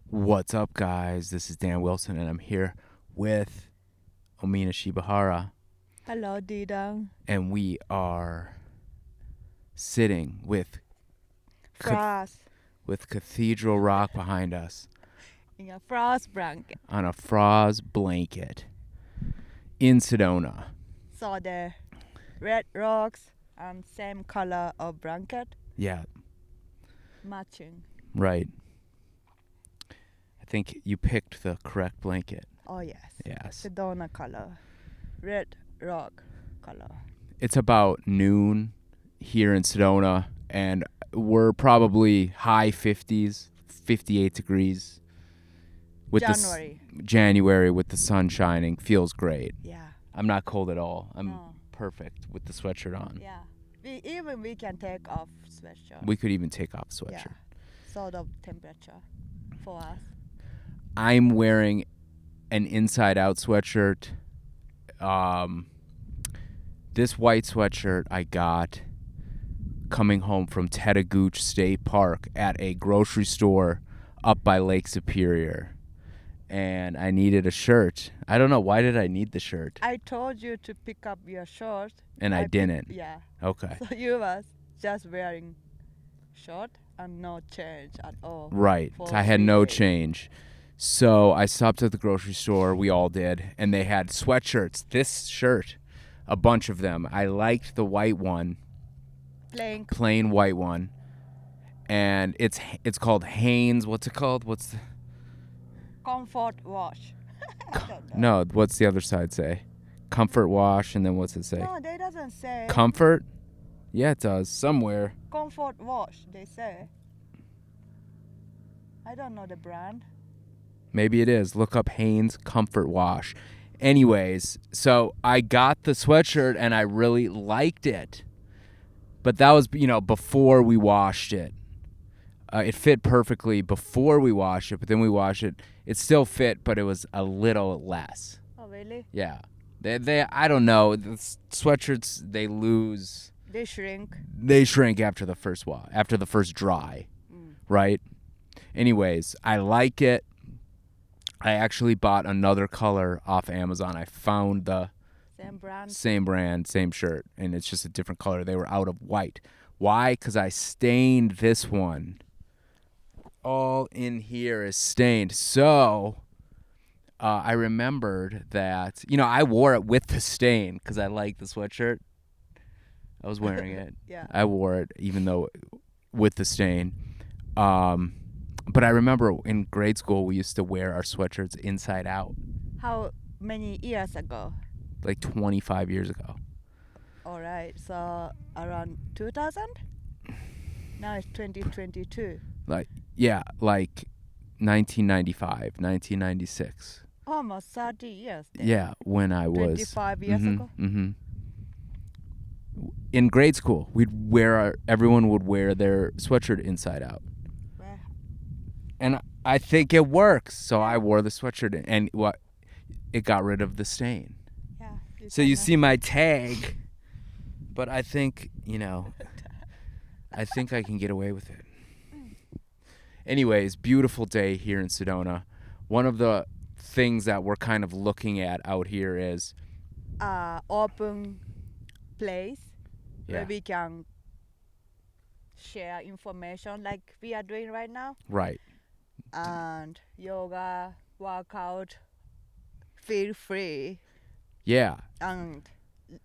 What's up, guys? This is Dan Wilson, and I'm here with Omina Shibahara, Hello, Didang. and we are sitting with Frost Cathedral Rock behind us in a frost blanket. on a frost blanket in Sedona. So the red rocks and same color of blanket Yeah, matching. right. I think you picked the correct blanket. Oh yes. Yes. Sedona color. Red rock color. It's about noon here in Sedona, and we're probably high 50s, 58 degrees. With January. January with the sun shining feels great. Yeah. I'm not cold at all. I'm No. perfect with the sweatshirt on. Yeah. We can take off sweatshirt. We could even take off the Yeah. sweatshirt. Sort of temperature for us. I'm wearing an inside out sweatshirt. This white sweatshirt I got coming home from Tetagooch State Park at a grocery store up by Lake Superior. And I needed a shirt. I don't know, why did I need the shirt? I told you to pick up your shirt. And I didn't. Yeah. Okay. So you was just wearing short and no change at all. Right. for So I had 3 no days. change. So I stopped at the grocery store. We all did. And they had sweatshirts. This shirt, a bunch of them. I liked the white one, plain white one. And it's called Hanes. What's it called? What's the... Comfort wash. I don't know. No, what's the other side say? Comfort wash, and then what's it say? No, they doesn't say Comfort? Yeah, it does. Somewhere. comfort wash. They say. I don't know the brand. Maybe it is. Look up Hanes Comfort Wash. Anyways, so I got the sweatshirt and I really liked it. But that was, before we washed it. It fit perfectly before we washed it, but then we washed it. It still fit, but it was a little less. Oh really? Yeah. They I don't know. The sweatshirts, they lose. They shrink. They shrink after the first wash, after the first dry, right? Anyways, I like it. I actually bought another color off Amazon. I found the Same brand. same brand, same shirt, and it's just a different color. They were out of white. Why? Because I stained this one. All in here is stained. So I remembered that, I wore it with the stain because I like the sweatshirt. I was wearing it. Yeah. I wore it even though with the stain. But I remember in grade school we used to wear our sweatshirts inside out, How many years ago? like 25 years ago. All right. So around 2000. Now it's 2022. Like 1995, 1996. Almost 30 years. Then. Yeah, when I was 25 years ago. In grade school, everyone would wear their sweatshirt inside out. Well, And I think it works. So I wore the sweatshirt and it got rid of the stain. yeah. So you see my tag, but I think, I think I can get away with it. Anyways, beautiful day here in Sedona. One of the things that we're kind of looking at out here is open place Yeah. where we can share information like we are doing right now, right. and yoga, workout, feel free. Yeah. And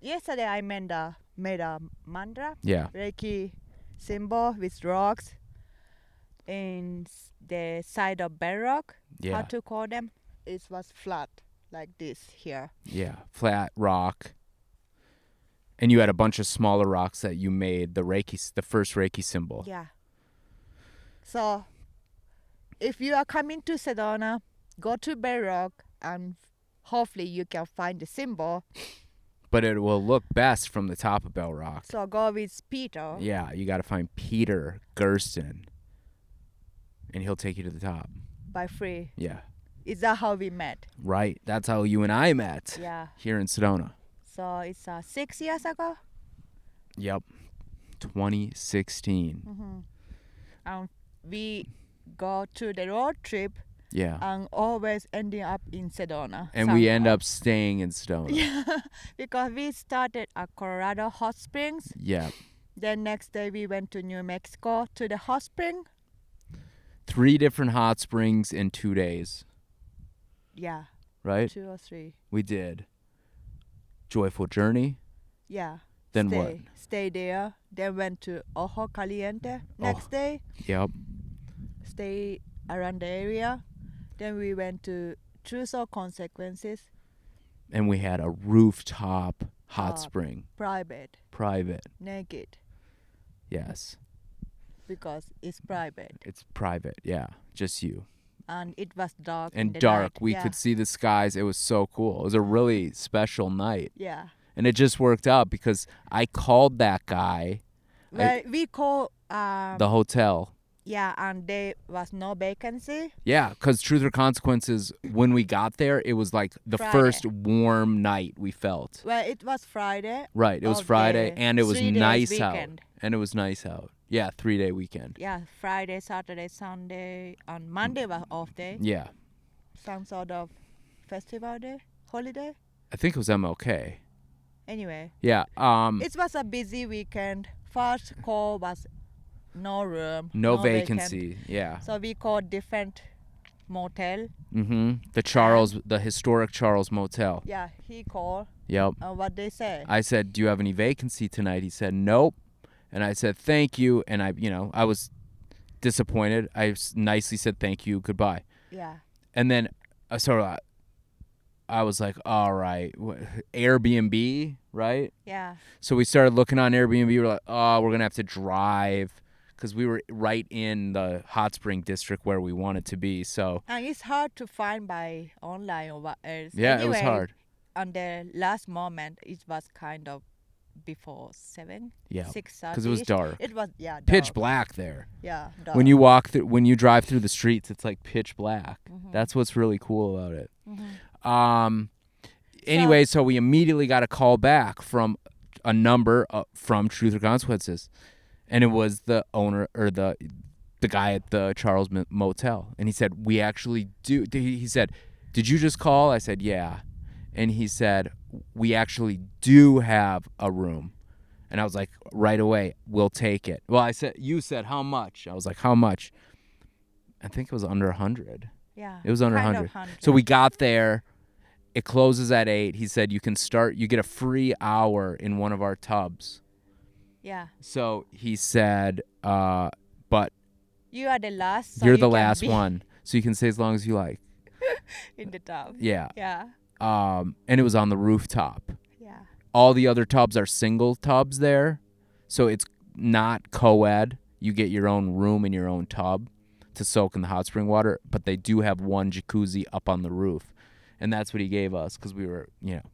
yesterday I made a mantra, Yeah. Reiki symbol with rocks in the side of bedrock. Yeah. How to call them? It was flat like this here. Yeah. Flat rock. And you had a bunch of smaller rocks that you made the first Reiki symbol. Yeah. So, if you are coming to Sedona, go to Bedrock and hopefully you can find the symbol. But it will look best from the top of Bell Rock. So go with Peter. Yeah, you got to find Peter Gersten, and he'll take you to the top. By free. Yeah. Is that how we met? Right. That's how you and I met. Yeah. Here in Sedona. So it's 6 years ago. Yep. 2016. We go to the road trip Yeah. and always ending up in Sedona. And we end somehow. up staying in Sedona. Yeah, because we started at Colorado Hot Springs. Yeah. Then next day we went to New Mexico to the hot spring. 3 different hot springs in 2 days, Yeah, right? 2 or 3. We did. Joyful Journey. Yeah. Then what? Stay there. Then went to Ojo Caliente next day. Yep. Stay around the area. Then we went to Truth or Consequences. And we had a rooftop hot spring. Private. Naked. Yes. Because it's private. It's private. Yeah. Just you. And it was dark. And in the dark. night. We Yeah. could see the skies. It was so cool. It was a really special night. Yeah. And it just worked out because I called that guy. Well, we called The hotel. yeah, and there was no vacancy. Yeah, because Truth or Consequences, when we got there, it was like the Friday. first warm night we felt. Well, it was Friday. Right, it was of Friday, the and it was 3 days nice out. weekend. And it was nice out. Yeah, 3-day weekend. Yeah, Friday, Saturday, Sunday, and Monday was off day. Yeah, Some sort of festival day, holiday. I think it was MLK. Anyway, Yeah, it was a busy weekend. First call was no room, no vacant. vacancy. Yeah. So we called different motel. The historic Charles Motel. Yeah, he called. Yep. What they say? I said, "Do you have any vacancy tonight?" He said, "Nope." And I said, "Thank you." And I was disappointed. I nicely said, "Thank you, goodbye." Yeah. And then I was like, "All right, Airbnb, right?" Yeah. So we started looking on Airbnb. We're like, "Oh, we're gonna have to drive," because we were right in the hot spring district where we wanted to be. So And it's hard to find by online or what else. yeah, anyway, it was hard. On the last moment, it was kind of before 7, Yeah, 6:30. because it was dark, It was dark. pitch black there. Yeah, dark. When you drive through the streets, it's like pitch black. That's what's really cool about it. Anyway, so we immediately got a call back from a number from Truth or Consequences, and it was the owner or the guy at the Charles Motel, and he said, "We actually do." He said, "Did you just call?" I said, "Yeah," and he said, "We actually do have a room," and I was like, "Right away, we'll take it." Well, you said how much? I was like, "How much?" I think it was under 100. Yeah. It was under kind 100. of 100. So we got there. It closes at 8. He said you get a free hour in one of our tubs. Yeah. So he said, but You are the last. So you're you the can last be one. So you can stay as long as you like. in the tub. Yeah. Yeah. And it was on the rooftop. Yeah. All the other tubs are single tubs there. So it's not co-ed. You get your own room and your own tub to soak in the hot spring water. But they do have one jacuzzi up on the roof. And that's what he gave us because we were,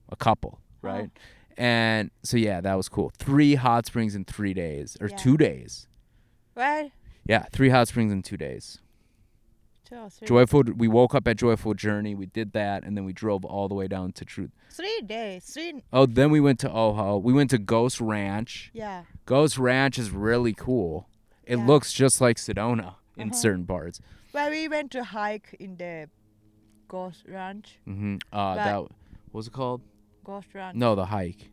a couple, right? Oh. And so, yeah, that was cool. 3 hot springs in 3 days or Yeah. 2 days. Well, Yeah, 3 hot springs in 2 days. 2 or 3. We woke up at Joyful Journey. We did that, and then we drove all the way down to Truth. 3 days. 3. Oh, then we went to Ojo. We went to Ghost Ranch. Yeah. Ghost Ranch is really cool. It Yeah. looks just like Sedona in certain parts. Well, we went to hike in the Ghost Ranch. What was it called? Ghost Ranch. No, the hike.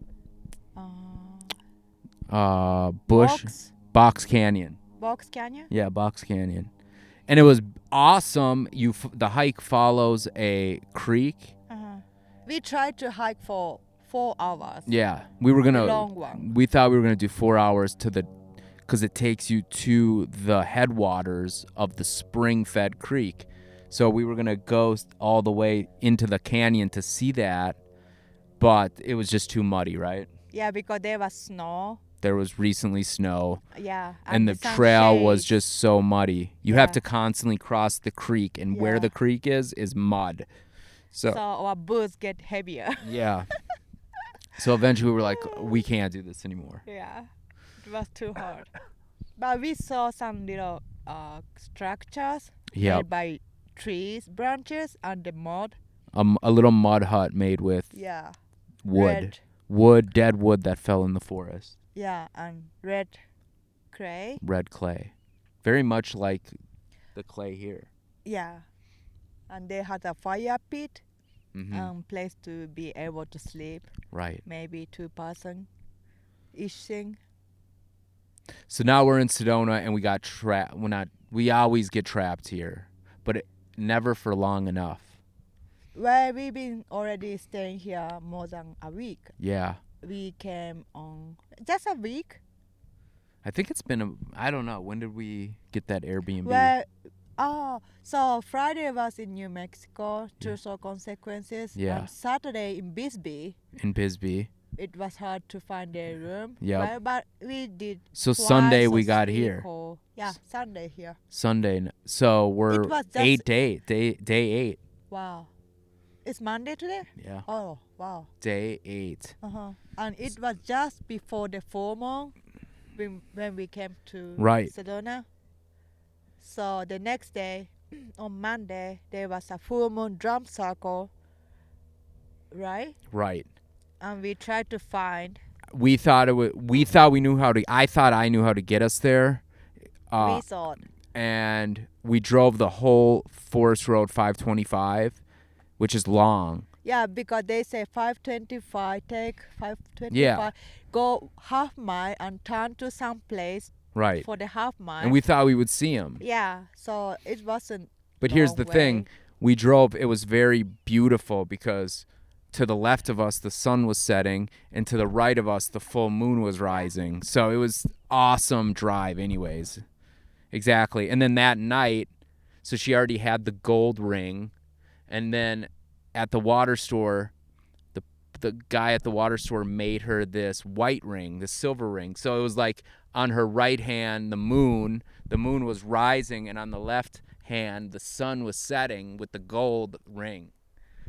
Uh, Box Canyon. Box Canyon. Yeah, Box Canyon. And it was awesome. The hike follows a creek. We tried to hike for 4 hours. Yeah, we were gonna. A long one. We thought we were gonna do 4 hours because it takes you to the headwaters of the spring-fed creek. So we were gonna go all the way into the canyon to see that, but it was just too muddy, right? Yeah, because there was snow. There was recently snow. Yeah. And the sun trail was shades. just so muddy. You have Yeah. to constantly cross the creek, and where Yeah. the creek is mud. So our boots get heavier. Yeah. So eventually we were like, we can't do this anymore. Yeah. It was too hard. But we saw some little structures Yep. made by trees, branches, and the mud. A little mud hut made with Yeah. wood. Red. Dead wood that fell in the forest. Yeah, and red clay. Red clay. Very much like the clay here. Yeah. and they had a fire pit Mm-hmm. and place to be able to sleep. Right. Maybe 2 person each thing. So now we're in Sedona, and we got trapped. We always get trapped here, but never for long enough. Well, we've been already staying here more than a week. Yeah. We came on just a week. I think it's been I don't know. When did we get that Airbnb? Well, so Friday was in New Mexico, Tucson consequences. Yeah. And Saturday in Bisbee, In Bisbee. it was hard to find a room. Yep. Well, but we did. So twice Sunday or we got three here. call. Yeah, Sunday here. Sunday. So we're It was just- 8 day 8. Wow. It's Monday today? Yeah. Oh, wow. Day 8. And it was just before the full moon when we came to Right. Sedona. So the next day, on Monday, there was a full moon drum circle, right? Right. And we tried to find. We thought we knew how to. I thought I knew how to get us there. We thought. And we drove the whole Forest Road 525, which is long. Yeah, because they say 525, take 525, Yeah. go half mile and turn to some place Right. for the half mile. And we thought we would see him. Yeah, so it wasn't. But here's long the way. thing. We drove. It was very beautiful because to the left of us, the sun was setting, and to the right of us, the full moon was rising. So it was awesome drive anyways. Exactly. And then that night, so she already had the gold ring, and then at the water store, the guy at the water store made her this white ring, this silver ring. So it was like on her right hand, the moon was rising, and on the left hand, the sun was setting with the gold ring.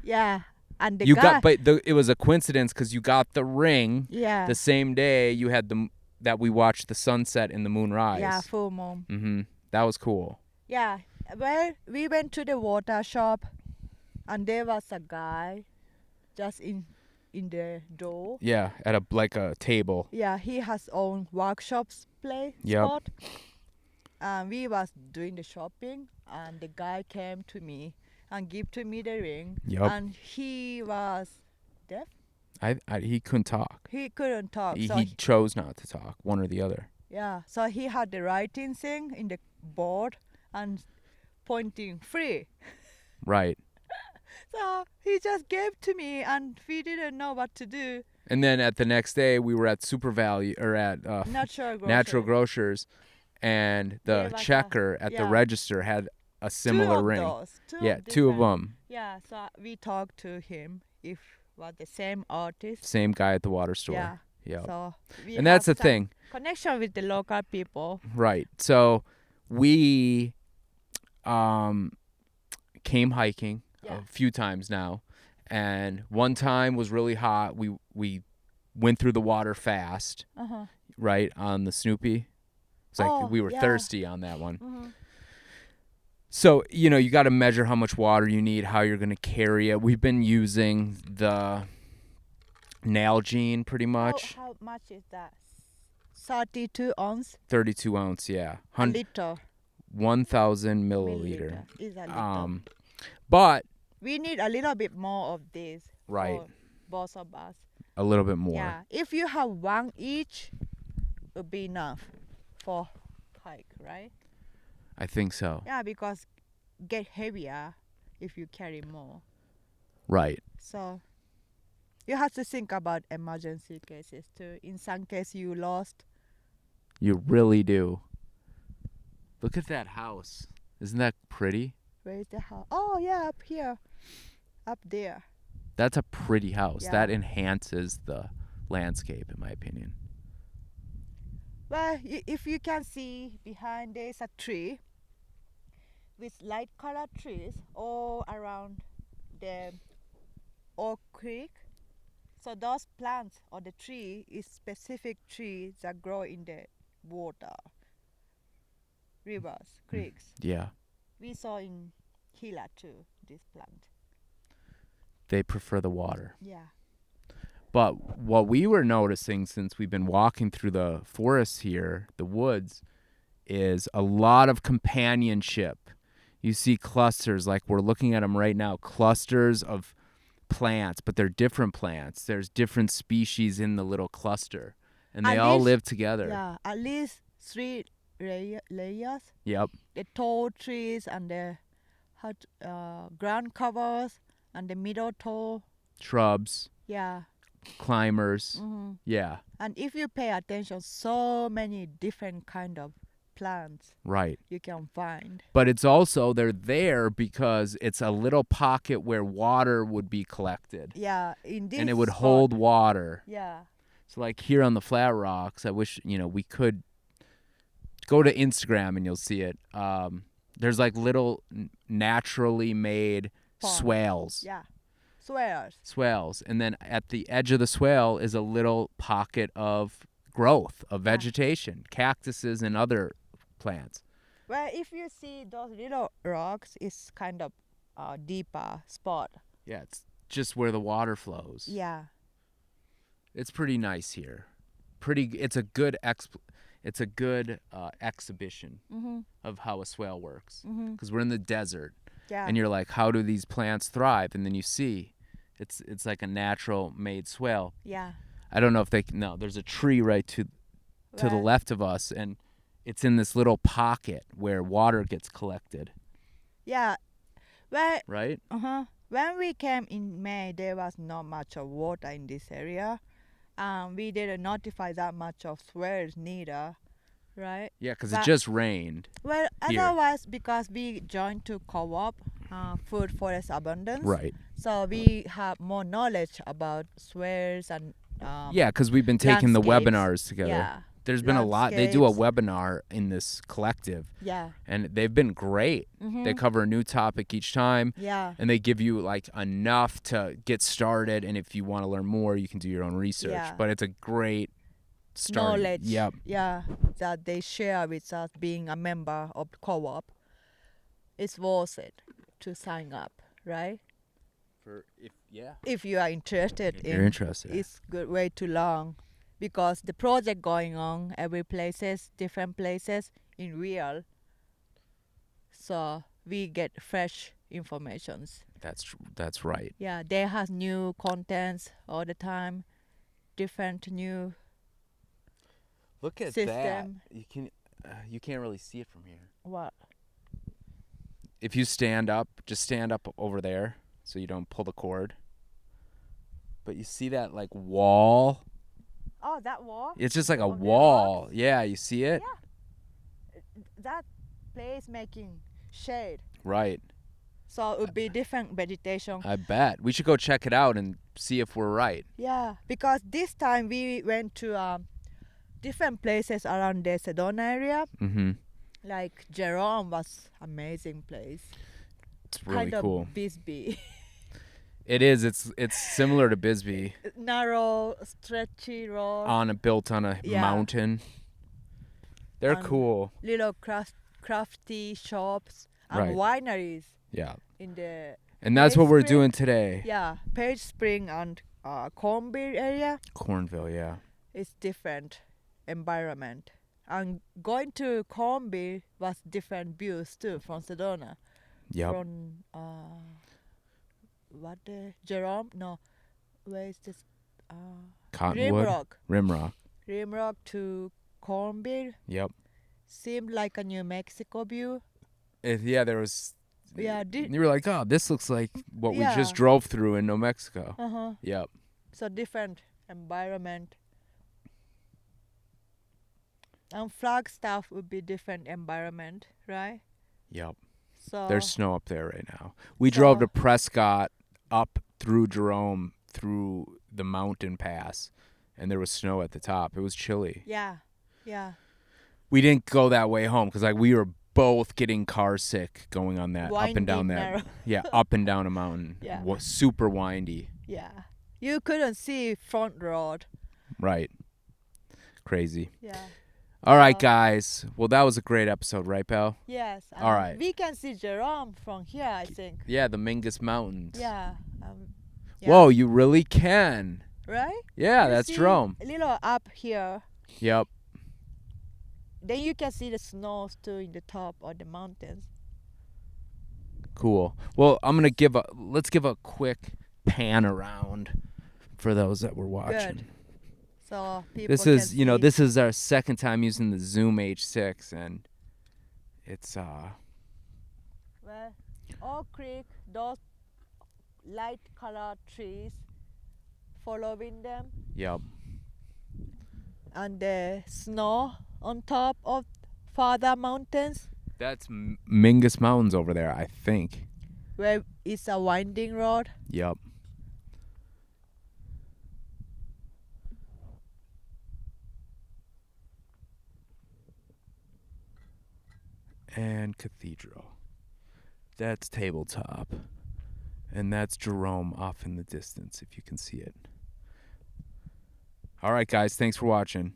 Yeah, and the You guy. it was a coincidence because you got the ring Yeah. the same day you had that we watched the sunset and the moon rise. Yeah, full moon. Mm-hmm. That was cool. Yeah, well, we went to the water shop, and there was a guy just in the door. Yeah, at a table. Yeah, he has own workshops Yep. spot. And we was doing the shopping, and the guy came to me and give to me the ring. Yep. And he was deaf. He couldn't talk. He couldn't talk. He, so he chose not to talk, one or the other. yeah, so he had the writing thing in the board and pointing free. Right. So he just gave to me, and we didn't know what to do. And then at the next day, we were at Super Value or at Natural Grocers, and There the was checker at the yeah. register had a similar ring. Two Yeah, two of different- them. Yeah, so we talked to him if was the same artist. Same guy at the water store. Yeah. Yep. So we And that's have the some thing. connection with the local people. Right. So we came hiking Yeah. a few times now, and one time was really hot. We went through the water fast, right, on the Snoopy. It's like Oh, we were yeah. thirsty on that one. So, you got to measure how much water you need, how you're going to carry it. We've been using the Nalgene pretty much. How much is that? 32 ounce. 32 ounce, yeah. A liter. 1,000 milliliter. Milliliter is a liter. But We need a little bit more of this. Right. For both of us. a little bit more. Yeah. If you have one each, it would be enough for hike, right? I think so. Yeah, because get heavier if you carry more. Right. So you have to think about emergency cases too. In some case you lost. You really do. Look at that house. Isn't that pretty? Where is the house? Oh yeah, up here. Up there. That's a pretty house. Yeah. That enhances the landscape, in my opinion. Well, if you can see behind there is a tree with light colored trees all around the Oak Creek. So those plants or the tree is specific trees that grow in the water, rivers, creeks. Yeah. We saw in Gila too, this plant. They prefer the water. Yeah. But what we were noticing since we've been walking through the forests here, the woods, is a lot of companionship. You see clusters, like we're looking at them right now, clusters of plants, but they're different plants. There's different species in the little cluster, and they At all least- live together. Yeah, at least 3 layers. Yep. The tall trees and the ground covers and the middle tall. Shrubs, Yeah. climbers. hmm Yeah, And if you pay attention, so many different kind of plants right. you can find. But it's also, they're there because it's a little pocket where water would be collected. Yeah, in this And it would spot, hold water. Yeah. So like here on the Flat Rocks, I wish, we could go to Instagram and you'll see it. There's like little naturally made Pond. swales. Yeah. Swales. Swales. And then at the edge of the swale is a little pocket of growth, of Yeah. vegetation, cactuses and other plants. Well, if you see those little rocks, it's kind of a deeper spot. Yeah, it's just where the water flows. Yeah. It's pretty nice here. It's a good exhibition Mm-hmm. of how a swale works. Mm-hmm. Because we're in the desert, Yeah. and you're like, how do these plants thrive? And then you see, it's like a natural made swale. Yeah. I don't know if no, there's a tree right to the Well, left of us, and it's in this little pocket where water gets collected, Yeah. Well, right? when we came in May, there was not much of water in this area. We didn't notify that much of swales neither, right? Yeah, because it But- just rained. Well, Here. otherwise, because we joined to co-op, Food Forest Abundance, Right. so we have more knowledge about swales and Yeah, because we've been taking the landscapes. webinars together. Yeah. There's been a lot. They do a Landscapes. webinar in this collective, Yeah. and they've been great. Mm-hmm. They cover a new topic each time, Yeah. and they give you like enough to get started. And if you want to learn more, you can do your own research. Yeah. But it's a great start. Knowledge. Yep. Yeah. That they share with us being a member of the co-op. It's worth it to sign up, right? If you are interested If in, you're interested. it's good way to learn, because the project going on every places, different places in real. So we get fresh informations. That's right. Yeah, they have new contents all the time, different new Look at system. You can't really see it from here. What? If you just stand up over there so you don't pull the cord. But you see that like wall? Oh, that wall. It's just like a Of the wall. Yeah, you see it? Yeah. That place making shade. Right. So it would be different vegetation. I bet. We should go check it out and see if we're right. Yeah, because this time we went to different places around the Sedona area. Mm-hmm. Like Jerome was amazing place. It's really kind cool. of Bisbee. It is. It's similar to Bisbee. Narrow, stretchy road. Built on a Yeah. mountain. They're And cool. Little crafty shops and Right. wineries Yeah. in the And that's what we're Spring. doing today. Page Spring and Cornville area. Cornville, yeah. It's different environment. And going to Cornville was different views too from Sedona. Yep. From Jerome? No, where is this? Cottonwood. Rimrock. Rimrock to Cornville Yep. seemed like a New Mexico view. Yeah, there was. Yeah, You were like, oh, this looks like what we Yeah. just drove through in New Mexico. Uh-huh. Yep. So different environment. And Flagstaff would be different environment, right? Yep. So There's snow up there right now. We drove to So- Prescott, up through Jerome, through the mountain pass, and there was snow at the top. It was chilly. yeah. We didn't go that way home because like we were both getting car sick going on that up and down Winding, that. narrow. Yeah, up and down a mountain. Yeah. Super windy. Yeah. You couldn't see front road. Right. Crazy. Yeah. All right, So- guys. Well, that was a great episode, right, pal? Yes. All right. We can see Jerome from here, I think. Yeah, the Mingus Mountains. Yeah. Yeah. Whoa, you really can. Right? Yeah, You that's see Jerome. A little up here. Yep. Then you can see the snows too in the top of the mountains. Cool. Well, let's give a quick pan around for those that were watching. Good. So people This can is, see. this is our second time using the Zoom H6, and it's Well, Oak Creek, those light colored trees, following them, yep. and the snow on top of farther mountains, That's Mingus Mountains over there, I think. where it's a winding road. Yep. And Cathedral. That's Tabletop. And that's Jerome off in the distance, if you can see it. All right, guys. Thanks for watching.